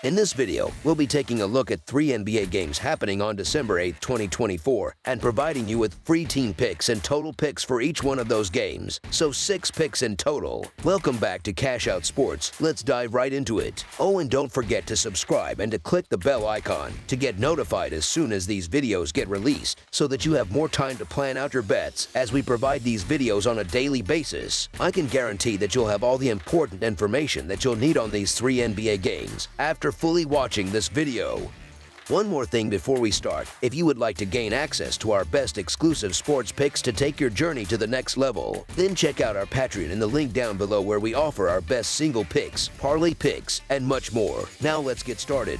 In this video, we'll be taking a look at 3 NBA games happening on December 8, 2024, and providing you with free team picks and total picks for each one of those games, so 6 picks in total. Welcome back to Cash Out Sports. Let's dive right into it. Oh, and don't forget to subscribe and to click the bell icon to get notified as soon as these videos get released, so that you have more time to plan out your bets as we provide these videos on a daily basis. I can guarantee that you'll have all the important information that you'll need on these 3 NBA games after fully watching this video. One more thing before we start: if you would like to gain access to our best exclusive sports picks to take your journey to the next level, then check out our Patreon in the link down below, where we offer our best single picks, parlay picks, and much more. Now let's get started.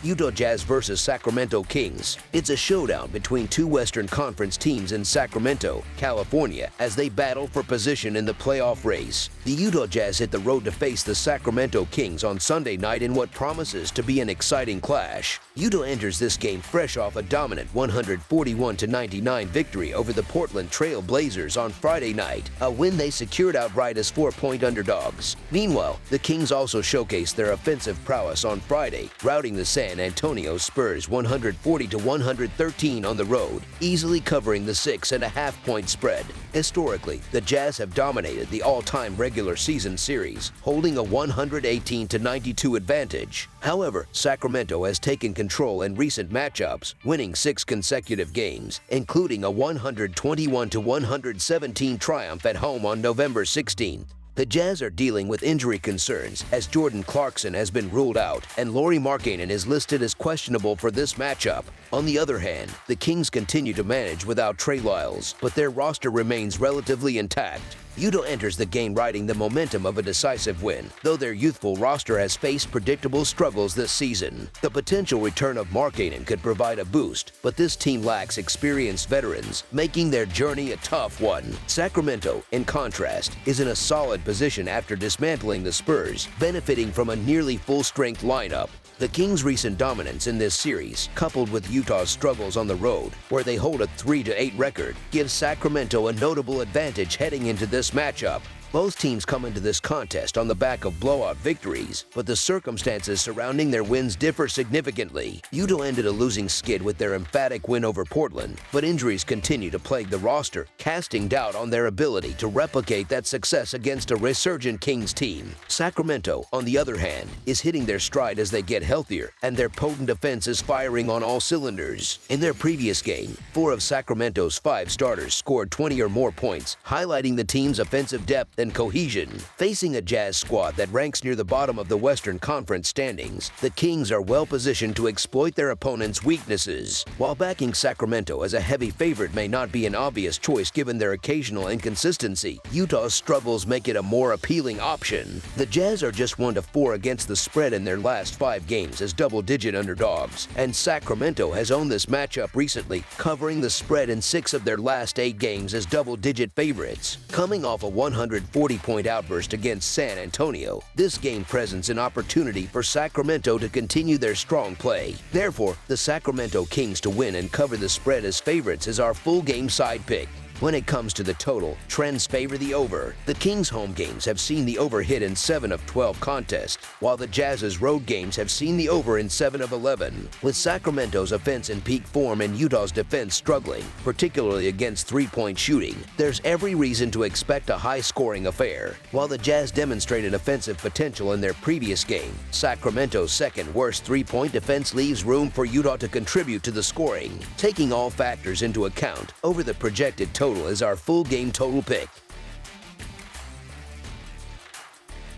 Utah Jazz versus Sacramento Kings. It's a showdown between 2 Western Conference teams in Sacramento, California, as they battle for position in the playoff race. The Utah Jazz hit the road to face the Sacramento Kings on Sunday night in what promises to be an exciting clash. Utah enters this game fresh off a dominant 141-99 victory over the Portland Trail Blazers on Friday night, a win they secured outright as 4-point underdogs. Meanwhile, the Kings also showcased their offensive prowess on Friday, routing the San Antonio Spurs 140-113 on the road, easily covering the 6.5-point spread. Historically, the Jazz have dominated the all-time regular season series, holding a 118-92 advantage. However, Sacramento has taken control in recent matchups, winning 6 consecutive games, including a 121-117 triumph at home on November 16th. The Jazz are dealing with injury concerns, as Jordan Clarkson has been ruled out and Lauri Markkanen is listed as questionable for this matchup. On the other hand, the Kings continue to manage without Trey Lyles, but their roster remains relatively intact. Utah enters the game riding the momentum of a decisive win, though their youthful roster has faced predictable struggles this season. The potential return of Markkanen could provide a boost, but this team lacks experienced veterans, making their journey a tough one. Sacramento, in contrast, is in a solid position after dismantling the Spurs, benefiting from a nearly full-strength lineup. The Kings' recent dominance in this series, coupled with Utah's struggles on the road, where they hold a 3-8 record, gives Sacramento a notable advantage heading into this matchup. Both teams come into this contest on the back of blowout victories, but the circumstances surrounding their wins differ significantly. Utah ended a losing skid with their emphatic win over Portland, but injuries continue to plague the roster, casting doubt on their ability to replicate that success against a resurgent Kings team. Sacramento, on the other hand, is hitting their stride as they get healthier, and their potent defense is firing on all cylinders. In their previous game, 4 of Sacramento's 5 starters scored 20 or more points, highlighting the team's offensive depth and cohesion. Facing a Jazz squad that ranks near the bottom of the Western Conference standings, the Kings are well positioned to exploit their opponents' weaknesses. While backing Sacramento as a heavy favorite may not be an obvious choice given their occasional inconsistency, Utah's struggles make it a more appealing option. The Jazz are just 1-4 against the spread in their last 5 games as double-digit underdogs, and Sacramento has owned this matchup recently, covering the spread in 6 of their last 8 games as double-digit favorites. Coming off a 140-point outburst against San Antonio, this game presents an opportunity for Sacramento to continue their strong play. Therefore, the Sacramento Kings to win and cover the spread as favorites is our full game side pick. When it comes to the total, trends favor the over. The Kings' home games have seen the over hit in 7 of 12 contests, while the Jazz's road games have seen the over in 7 of 11. With Sacramento's offense in peak form and Utah's defense struggling, particularly against 3-point shooting, there's every reason to expect a high-scoring affair. While the Jazz demonstrated offensive potential in their previous game, Sacramento's second-worst 3-point defense leaves room for Utah to contribute to the scoring. Taking all factors into account, over the projected total is our full game total pick.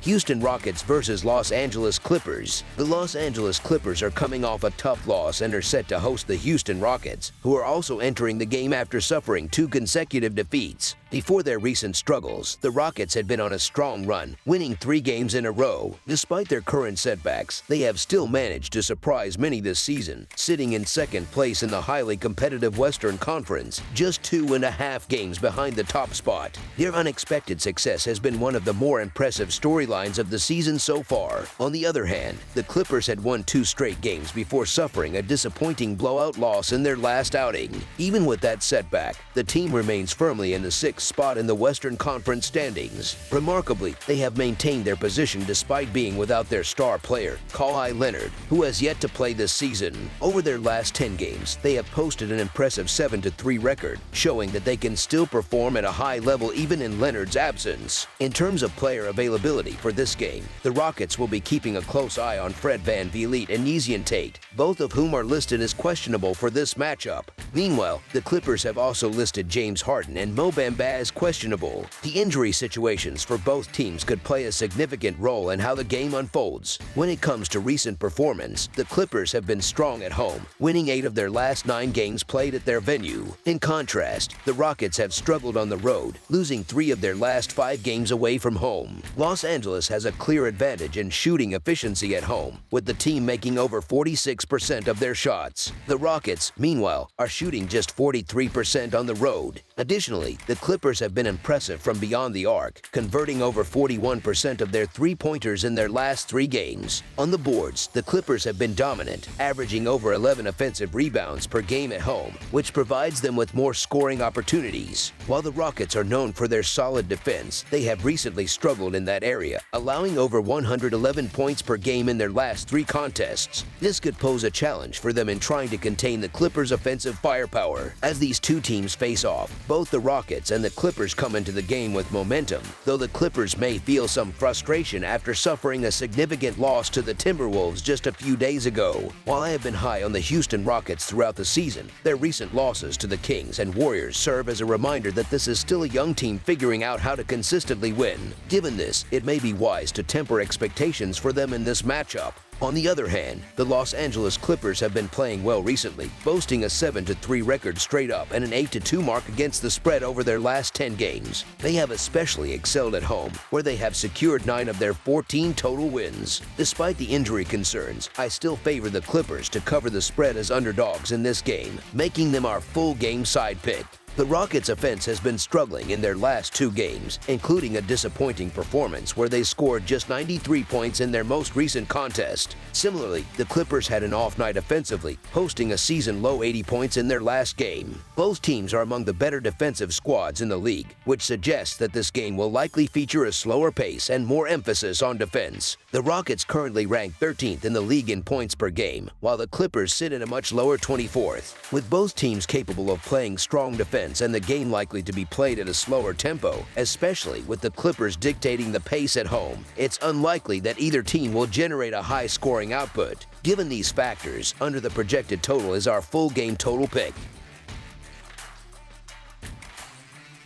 Houston Rockets versus Los Angeles Clippers. The Los Angeles Clippers are coming off a tough loss and are set to host the Houston Rockets, who are also entering the game after suffering 2 consecutive defeats. Before their recent struggles, the Rockets had been on a strong run, winning 3 games in a row. Despite their current setbacks, they have still managed to surprise many this season, sitting in second place in the highly competitive Western Conference, just 2.5 games behind the top spot. Their unexpected success has been one of the more impressive storylines of the season so far. On the other hand, the Clippers had won 2 straight games before suffering a disappointing blowout loss in their last outing. Even with that setback, the team remains firmly in the 6th spot in the Western Conference standings. Remarkably, they have maintained their position despite being without their star player, Kawhi Leonard, who has yet to play this season. Over their last 10 games, they have posted an impressive 7-3 record, showing that they can still perform at a high level even in Leonard's absence. In terms of player availability for this game, the Rockets will be keeping a close eye on Fred VanVleet and Yesian Tate, both of whom are listed as questionable for this matchup. Meanwhile, the Clippers have also listed James Harden and Mo Bamba as questionable. The injury situations for both teams could play a significant role in how the game unfolds. When it comes to recent performance, the Clippers have been strong at home, winning 8 of their last 9 games played at their venue. In contrast, the Rockets have struggled on the road, losing 3 of their last 5 games away from home. Los Angeles has a clear advantage in shooting efficiency at home, with the team making over 46% of their shots. The Rockets, meanwhile, are shooting just 43% on the road. Additionally, the Clippers have been impressive from beyond the arc, converting over 41% of their three-pointers in their last 3 games. On the boards, the Clippers have been dominant, averaging over 11 offensive rebounds per game at home, which provides them with more scoring opportunities. While the Rockets are known for their solid defense, they have recently struggled in that area, allowing over 111 points per game in their last 3 contests. This could pose a challenge for them in trying to contain the Clippers' offensive firepower. As these two teams face off, both the Rockets and the Clippers come into the game with momentum, though the Clippers may feel some frustration after suffering a significant loss to the Timberwolves just a few days ago. While I have been high on the Houston Rockets throughout the season, their recent losses to the Kings and Warriors serve as a reminder that this is still a young team figuring out how to consistently win. Given this, it may be wise to temper expectations for them in this matchup. On the other hand, the Los Angeles Clippers have been playing well recently, boasting a 7-3 record straight up and an 8-2 mark against the spread over their last 10 games. They have especially excelled at home, where they have secured 9 of their 14 total wins. Despite the injury concerns, I still favor the Clippers to cover the spread as underdogs in this game, making them our full game side pick. The Rockets' offense has been struggling in their last 2 games, including a disappointing performance where they scored just 93 points in their most recent contest. Similarly, the Clippers had an off night offensively, posting a season-low 80 points in their last game. Both teams are among the better defensive squads in the league, which suggests that this game will likely feature a slower pace and more emphasis on defense. The Rockets currently rank 13th in the league in points per game, while the Clippers sit at a much lower 24th. With both teams capable of playing strong defense and the game likely to be played at a slower tempo, especially with the Clippers dictating the pace at home, it's unlikely that either team will generate a high-scoring output. Given these factors, under the projected total is our full game total pick.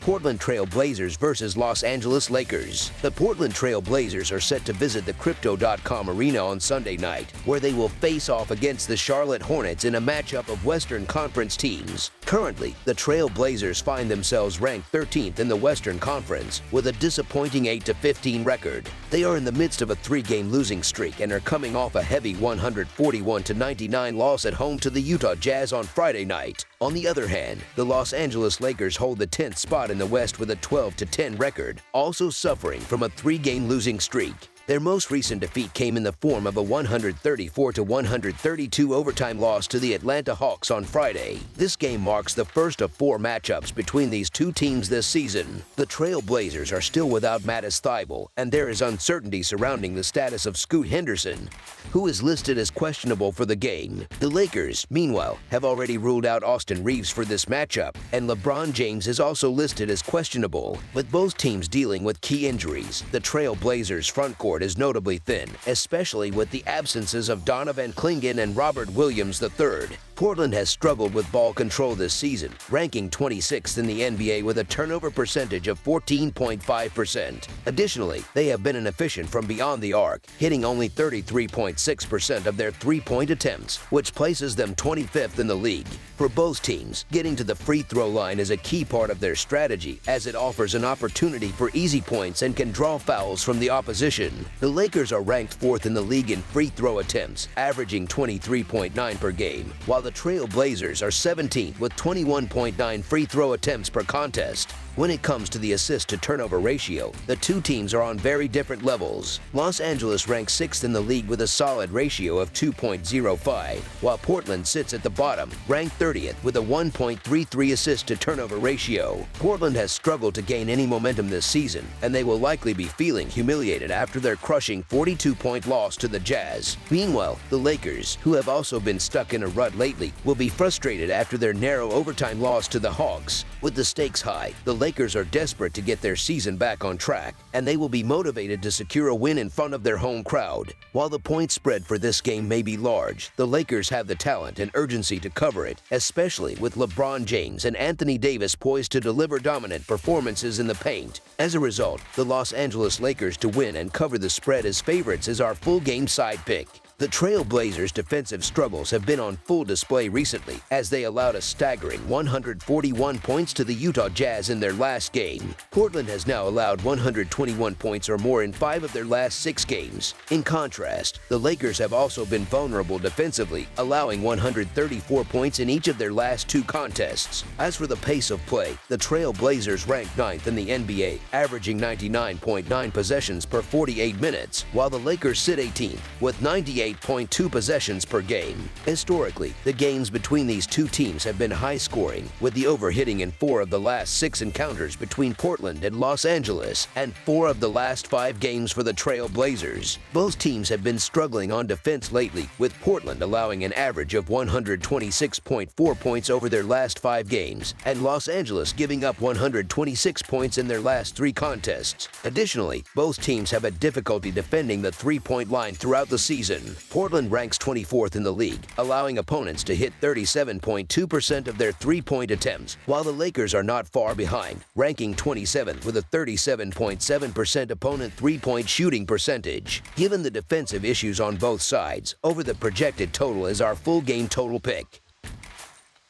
Portland Trail Blazers versus Los Angeles Lakers. The Portland Trail Blazers are set to visit the Crypto.com Arena on Sunday night, where they will face off against the Charlotte Hornets in a matchup of Western Conference teams. Currently, the Trail Blazers find themselves ranked 13th in the Western Conference with a disappointing 8-15 record. They are in the midst of a 3-game losing streak and are coming off a heavy 141-99 loss at home to the Utah Jazz on Friday night. On the other hand, the Los Angeles Lakers hold the 10th spot in the West with a 12-10 record, also suffering from a 3-game losing streak. Their most recent defeat came in the form of a 134-132 overtime loss to the Atlanta Hawks on Friday. This game marks the first of 4 matchups between these two teams this season. The Trail Blazers are still without Mattis Thybulle, and there is uncertainty surrounding the status of Scoot Henderson, who is listed as questionable for the game. The Lakers, meanwhile, have already ruled out Austin Reeves for this matchup, and LeBron James is also listed as questionable. With both teams dealing with key injuries, the Trail Blazers frontcourt is notably thin, especially with the absences of Donovan Clingan and Robert Williams III. Portland has struggled with ball control this season, ranking 26th in the NBA with a turnover percentage of 14.5%. Additionally, they have been inefficient from beyond the arc, hitting only 33.6% of their three-point attempts, which places them 25th in the league. For both teams, getting to the free throw line is a key part of their strategy, as it offers an opportunity for easy points and can draw fouls from the opposition. The Lakers are ranked 4th in the league in free throw attempts, averaging 23.9 per game, while the Trail Blazers are 17th with 21.9 free throw attempts per contest. When it comes to the assist-to-turnover ratio, the two teams are on very different levels. Los Angeles ranks 6th in the league with a solid ratio of 2.05, while Portland sits at the bottom, ranked 30th with a 1.33 assist-to-turnover ratio. Portland has struggled to gain any momentum this season, and they will likely be feeling humiliated after their crushing 42-point loss to the Jazz. Meanwhile, the Lakers, who have also been stuck in a rut lately, will be frustrated after their narrow overtime loss to the Hawks. With the stakes high, the Lakers are desperate to get their season back on track, and they will be motivated to secure a win in front of their home crowd. While the point spread for this game may be large, the Lakers have the talent and urgency to cover it, especially with LeBron James and Anthony Davis poised to deliver dominant performances in the paint. As a result, the Los Angeles Lakers to win and cover the spread as favorites is our full game side pick. The Trail Blazers' defensive struggles have been on full display recently as they allowed a staggering 141 points to the Utah Jazz in their last game. Portland has now allowed 121 points or more in 5 of their last 6 games. In contrast, the Lakers have also been vulnerable defensively, allowing 134 points in each of their last 2 contests. As for the pace of play, the Trail Blazers rank 9th in the NBA, averaging 99.9 possessions per 48 minutes, while the Lakers sit 18th with 98.2 possessions per game. Historically, the games between these two teams have been high-scoring, with the over-hitting in 4 of the last 6 encounters between Portland and Los Angeles, and 4 of the last 5 games for the Trail Blazers. Both teams have been struggling on defense lately, with Portland allowing an average of 126.4 points over their last 5 games, and Los Angeles giving up 126 points in their last 3 contests. Additionally, both teams have had difficulty defending the three-point line throughout the season. Portland ranks 24th in the league, allowing opponents to hit 37.2% of their three-point attempts, while the Lakers are not far behind, ranking 27th with a 37.7% opponent three-point shooting percentage. Given the defensive issues on both sides, over the projected total is our full game total pick.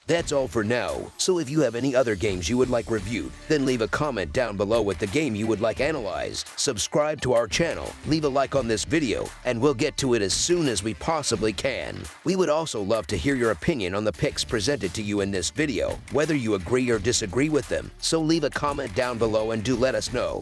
That's all for now, so if you have any other games you would like reviewed, then leave a comment down below with the game you would like analyzed. Subscribe to our channel, leave a like on this video, and we'll get to it as soon as we possibly can. We would also love to hear your opinion on the picks presented to you in this video, whether you agree or disagree with them, so leave a comment down below and do let us know.